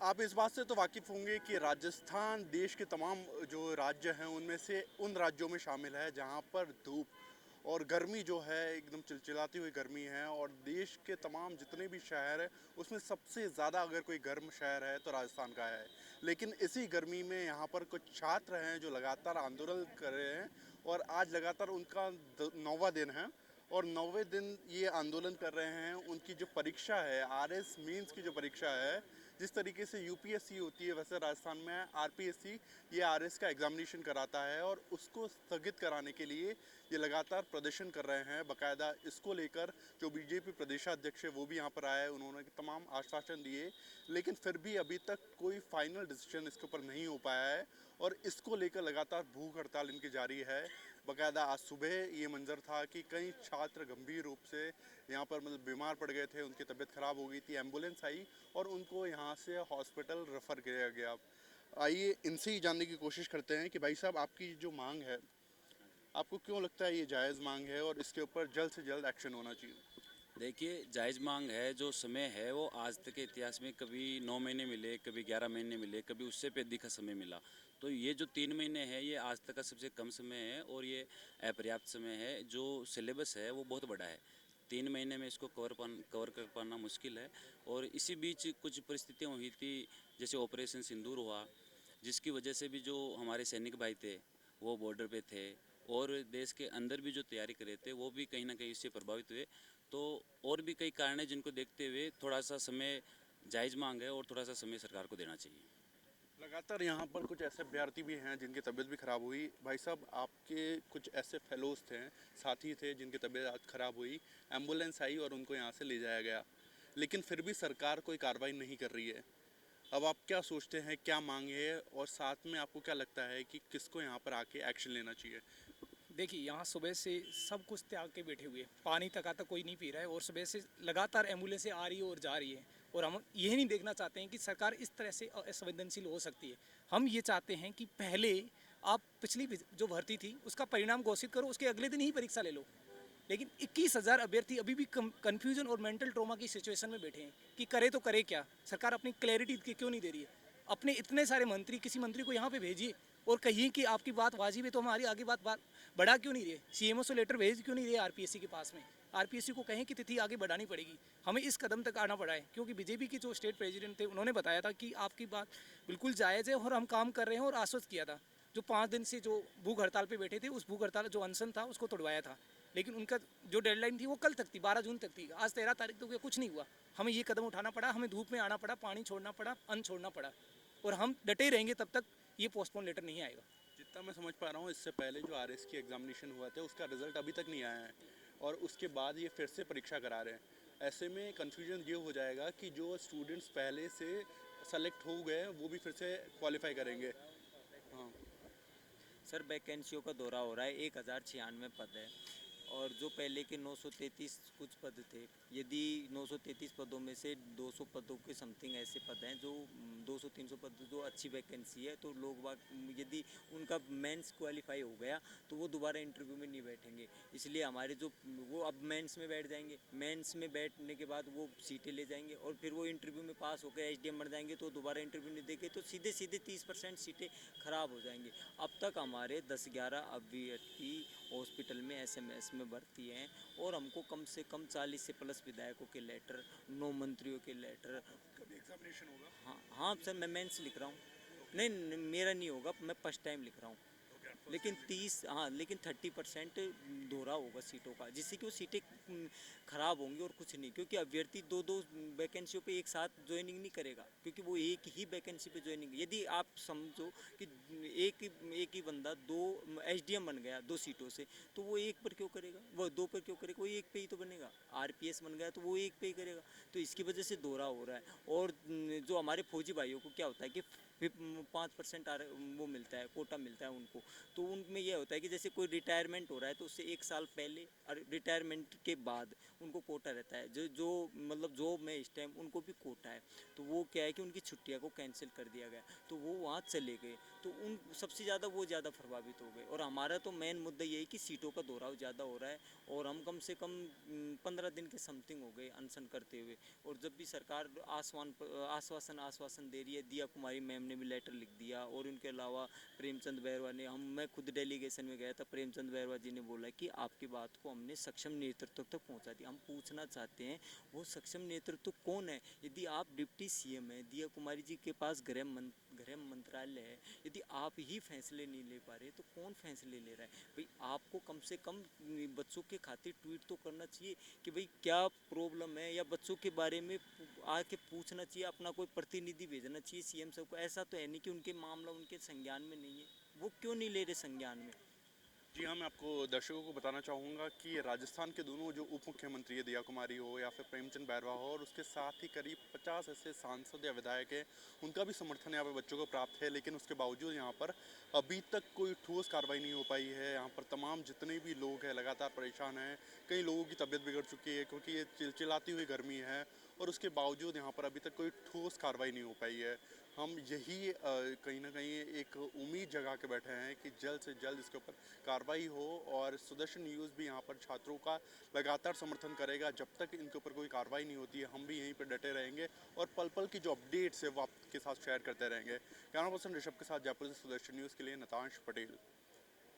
आप इस बात से तो वाकिफ़ होंगे कि राजस्थान देश के तमाम जो राज्य हैं उनमें से उन राज्यों में शामिल है जहां पर धूप और गर्मी जो है एकदम चिलचिलाती हुई गर्मी है। और देश के तमाम जितने भी शहर हैं उसमें सबसे ज़्यादा अगर कोई गर्म शहर है तो राजस्थान का है। लेकिन इसी गर्मी में यहाँ पर कुछ छात्र हैं जो लगातार आंदोलन कर रहे हैं और आज लगातार उनका 9वां दिन है। और 9वें दिन ये आंदोलन कर रहे हैं। उनकी जो परीक्षा है आरएस मीन्स की जो परीक्षा है, जिस तरीके से यूपीएससी होती है वैसे राजस्थान में आरपीएससी ये आरएस का एग्जामिनेशन कराता है और उसको स्थगित कराने के लिए ये लगातार प्रदर्शन कर रहे हैं। बाकायदा इसको लेकर जो बीजेपी प्रदेशाध्यक्ष है वो भी यहाँ पर आए, उन्होंने तमाम आश्वासन दिए, लेकिन फिर भी अभी तक कोई फाइनल डिसीजन इसके ऊपर नहीं हो पाया है और इसको लेकर लगातार भूख हड़ताल इनकी जारी है। बाकायदा आज सुबह ये मंजर था कि कई छात्र गंभीर रूप से यहाँ पर मतलब बीमार पड़ गए थे, उनकी तबीयत खराब हो गई थी, एम्बुलेंस आई और उनको यहाँ से हॉस्पिटल रेफ़र किया गया। आइए इनसे ही जानने की कोशिश करते हैं कि भाई साहब आपकी जो मांग है, आपको क्यों लगता है ये जायज़ मांग है और इसके ऊपर जल्द से जल्द एक्शन होना चाहिए? देखिए, जायज़ मांग है। जो समय है वो आज तक के इतिहास में कभी 9 महीने मिले, कभी 11 महीने मिले, कभी उससे भी अधिक का समय मिला। तो ये जो 3 महीने है ये आज तक का सबसे कम समय है और ये अपर्याप्त समय है। जो सिलेबस है वो बहुत बड़ा है। 3 महीने में इसको कवर कर पाना मुश्किल है। और इसी बीच कुछ परिस्थितियाँ हुई थी, जैसे ऑपरेशन सिंदूर हुआ, जिसकी वजह से भी जो हमारे सैनिक भाई थे वो बॉर्डर पे थे और देश के अंदर भी जो तैयारी कर रहे थे वो भी कहीं ना कहीं इससे प्रभावित हुए। तो और भी कई कारण हैं जिनको देखते हुए थोड़ा सा समय जायज़ मांग है और थोड़ा सा समय सरकार को देना चाहिए। लगातार यहाँ पर कुछ ऐसे अभ्यर्थी भी हैं जिनकी तबीयत भी खराब हुई। भाई साहब आपके कुछ ऐसे फेलोज थे, साथी थे जिनकी तबीयत आज खराब हुई, एम्बुलेंस आई और उनको यहाँ से ले जाया गया, लेकिन फिर भी सरकार कोई कार्रवाई नहीं कर रही है। अब आप क्या सोचते हैं, क्या मांग है और साथ में आपको क्या लगता है कि किसको यहाँ पर आके एक्शन लेना चाहिए? देखिए, यहाँ सुबह से सब कुछ त्याग के बैठे हुए हैं। पानी तक आता कोई नहीं पी रहा है और सुबह से लगातार एम्बुलेंसें आ रही है और जा रही है। और हम ये नहीं देखना चाहते हैं कि सरकार इस तरह से असंवेदनशील हो सकती है। हम ये चाहते हैं कि पहले आप पिछली जो भर्ती थी उसका परिणाम घोषित करो, उसके अगले दिन ही परीक्षा ले लो। लेकिन 21,000 अभ्यर्थी अभी भी कंफ्यूजन और मेंटल ट्रॉमा की सिचुएशन में बैठे हैं कि करे तो करे क्या। सरकार अपनी क्लैरिटी क्यों नहीं दे रही है? अपने इतने सारे मंत्री, किसी मंत्री को यहाँ पे भेजिए और कहिए कि आपकी बात वाजिब है, तो हमारी आगे बात बढ़ा क्यों नहीं रही है? सीएमओ से लेटर भेज क्यों नहीं रही है आरपीएससी के पास में? आरपीएससी को कहें कि तिथि आगे बढ़ानी पड़ेगी। हमें इस कदम तक आना पड़ा है क्योंकि बीजेपी के जो स्टेट प्रेसिडेंट थे उन्होंने बताया था कि आपकी बात बिल्कुल जायज़ है और हम काम कर रहे हैं, और आश्वस्त किया था। जो 5 दिन से जो भूख हड़ताल पे बैठे थे, उस भूख हड़ताल जो अनशन था उसको तोड़वाया था। लेकिन उनका जो डेडलाइन थी वो कल तक थी, 12 जून तक थी। आज 13 तारीख तक कुछ नहीं हुआ। हमें ये कदम उठाना पड़ा, हमें धूप में आना पड़ा, पानी छोड़ना पड़ा, अन्न छोड़ना पड़ा, और हम डटे रहेंगे तब तक ये पोस्टपोन लेटर नहीं आएगा। जितना मैं समझ पा रहा हूँ इससे पहले जो आरएस की एग्जामिनेशन हुआ था उसका रिजल्ट अभी तक नहीं आया है और उसके बाद ये फिर से परीक्षा करा रहे हैं। ऐसे में कन्फ्यूजन ये हो जाएगा कि जो स्टूडेंट्स पहले से सेलेक्ट हो गए हैं वो भी फिर से क्वालिफाई करेंगे। हाँ। सर, वैकेंसियों का दौरा हो रहा है। 1096 पद है और जो पहले के 933 कुछ पद थे, यदि 933 पदों में से 200 पदों के समथिंग ऐसे पद हैं जो 200-300 पद जो अच्छी वैकेंसी है, तो लोग बाग यदि उनका मेंस क्वालिफाई हो गया तो वो दोबारा इंटरव्यू में नहीं बैठेंगे। इसलिए हमारे जो वो अब मेंस में बैठ जाएंगे, मेंस में बैठने के बाद वो सीटें ले जाएंगे और फिर वो इंटरव्यू में पास होकर एसडीएम बन जाएंगे, तो दोबारा इंटरव्यू नहीं देंगे, तो सीधे सीधे 30% सीटें खराब हो जाएंगी। अब तक हमारे 10-11 अभ्यर्थी हॉस्पिटल में एसएमएस में भर्ती हैं और हमको कम से कम 40 से प्लस विधायकों के लेटर, 9 मंत्रियों के लेटर। कभी एग्जामिनेशन होगा? हाँ हाँ सर, मैं मेंस लिख रहा हूँ। नहीं नहीं, मेरा नहीं होगा, मैं फर्स्ट टाइम लिख रहा हूँ। लेकिन 30% दोहरा होगा सीटों का, जिससे कि वो सीटें खराब होंगी और कुछ नहीं, क्योंकि अभ्यर्थी दो दो वैकेंसियों पे एक साथ ज्वाइनिंग नहीं करेगा, क्योंकि वो एक ही वैकेंसी पे ज्वाइनिंग। यदि आप समझो कि एक ही बंदा दो एसडीएम बन गया 2 सीटों से, तो वो एक पर क्यों करेगा, वो 2 पर क्यों करेगा, वो एक पे ही तो बनेगा। आरपीएस बन गया तो वो एक पे ही करेगा। तो इसकी वजह से दोहरा हो रहा है। और जो हमारे फौजी भाइयों को क्या होता है कि 5% वो मिलता है, कोटा मिलता है उनको, तो उनमें ये होता है कि जैसे कोई रिटायरमेंट हो रहा है तो उससे 1 साल पहले और रिटायरमेंट के बाद उनको कोटा रहता है, जो जो मतलब जॉब में इस टाइम उनको भी कोटा है। तो वो क्या है कि उनकी छुट्टियां को कैंसिल कर दिया गया, तो वो वहाँ चले गए, तो उन सबसे ज़्यादा वो ज़्यादा प्रभावित हो गए। और हमारा तो मेन मुद्दा ये है कि सीटों का दोहराव ज़्यादा हो रहा है, और हम कम से कम 15 दिन के समथिंग हो गए अनशन करते हुए। और जब भी सरकार आश्वासन दे रही है, दिया कुमारी मैम ने भी लेटर लिख दिया, और उनके अलावा प्रेमचंद बैरवा ने, मैं खुद डेलीगेशन में गया था, प्रेमचंद बैरवा जी ने बोला कि आपकी बात को हमने सक्षम नेतृत्व तक पहुंचा दिया। हम पूछना चाहते हैं वो सक्षम नेतृत्व कौन है? यदि आप डिप्टी सीएम है, दिया कुमारी जी के पास गृह मंत्रालय है, यदि आप ही फैसले नहीं ले पा रहे तो कौन फैसले ले रहा है? भाई आपको कम से कम बच्चों के खातिर ट्वीट तो करना चाहिए कि भाई क्या प्रॉब्लम है, या बच्चों के बारे में आके पूछना चाहिए, अपना कोई प्रतिनिधि भेजना चाहिए सीएम साहब को। ऐसा तो है नहीं कि उनके मामला उनके संज्ञान में नहीं है, वो क्यों नहीं ले रहे संज्ञान में? जी हाँ, मैं आपको दर्शकों को बताना चाहूँगा कि राजस्थान के दोनों जो उप मुख्यमंत्री है, दिया कुमारी हो या फिर प्रेमचंद बैरवा हो, और उसके साथ ही करीब 50 ऐसे सांसद या विधायक हैं, उनका भी समर्थन यहाँ पर बच्चों को प्राप्त है। लेकिन उसके बावजूद यहाँ पर अभी तक कोई ठोस कार्रवाई नहीं हो पाई है। यहाँ पर तमाम जितने भी लोग हैं लगातार परेशान हैं। कई लोगों की तबीयत बिगड़ चुकी है क्योंकि ये चिलचिलाती हुई गर्मी है, और उसके बावजूद यहाँ पर अभी तक कोई ठोस कार्रवाई नहीं हो पाई है। हम यही कहीं ना कहीं एक उम्मीद जगा के बैठे हैं कि जल्द से जल्द इसके ऊपर कार्रवाई हो, और सुदर्शन न्यूज़ भी यहाँ पर छात्रों का लगातार समर्थन करेगा। जब तक इनके ऊपर कोई कार्रवाई नहीं होती है, हम भी यहीं पर डटे रहेंगे और पल पल की जो अपडेट्स है वो आपके साथ शेयर करते रहेंगे। कैमरा पर्सन ऋषभ के साथ जयपुर से सुदर्शन न्यूज़ के लिए नतांश पटेल।